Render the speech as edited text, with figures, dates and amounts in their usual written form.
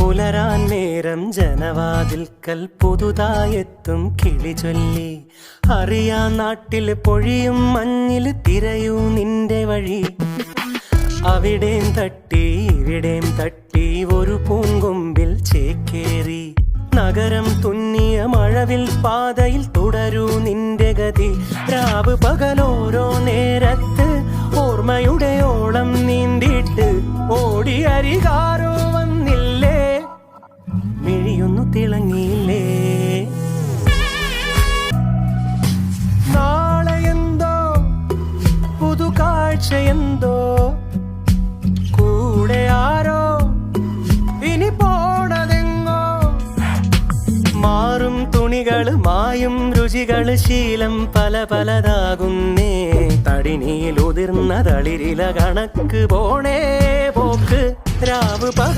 പുലരാൻ നേരം ജനവാതിൽക്കൽ പുതുതായെത്തും കിളി ചൊല്ലി. അറിയാ നാട്ടിൽ പൊഴിയും മഞ്ഞിൽ തിരയൂ നിന്റെ വഴി. അവിടേം തട്ടി ഇവിടേം തട്ടി ഒരു പൂങ്കൊമ്പിൽ ചേക്കേറി. നഗരം തുന്നിയ മഴവിൽ പാതയിൽ തുടരൂ നിന്റെ ഗതി. രാവ് പകലോരോ നേരത്ത് ഓർമ്മയുടെ ഓളം നീന്തിട്ട് ഓടി അരികാരോ വന്നില്ലേ, മിഴിയൊന്നു തിളങ്ങിയില്ലേ. നാളെ എന്തോ പുതുകാഴ്ചയെന്തോ, കൂടെ ആരോ ഇനി പോണതെങ്ങോ. മാറും തുണികള് മായും രുചികള് ശീലം പല പലതാകുന്നേ. തടിനിയിൽ ഉതിർന്ന തളിരില കണക്ക് പോണേ പോക്ക്. രാവ്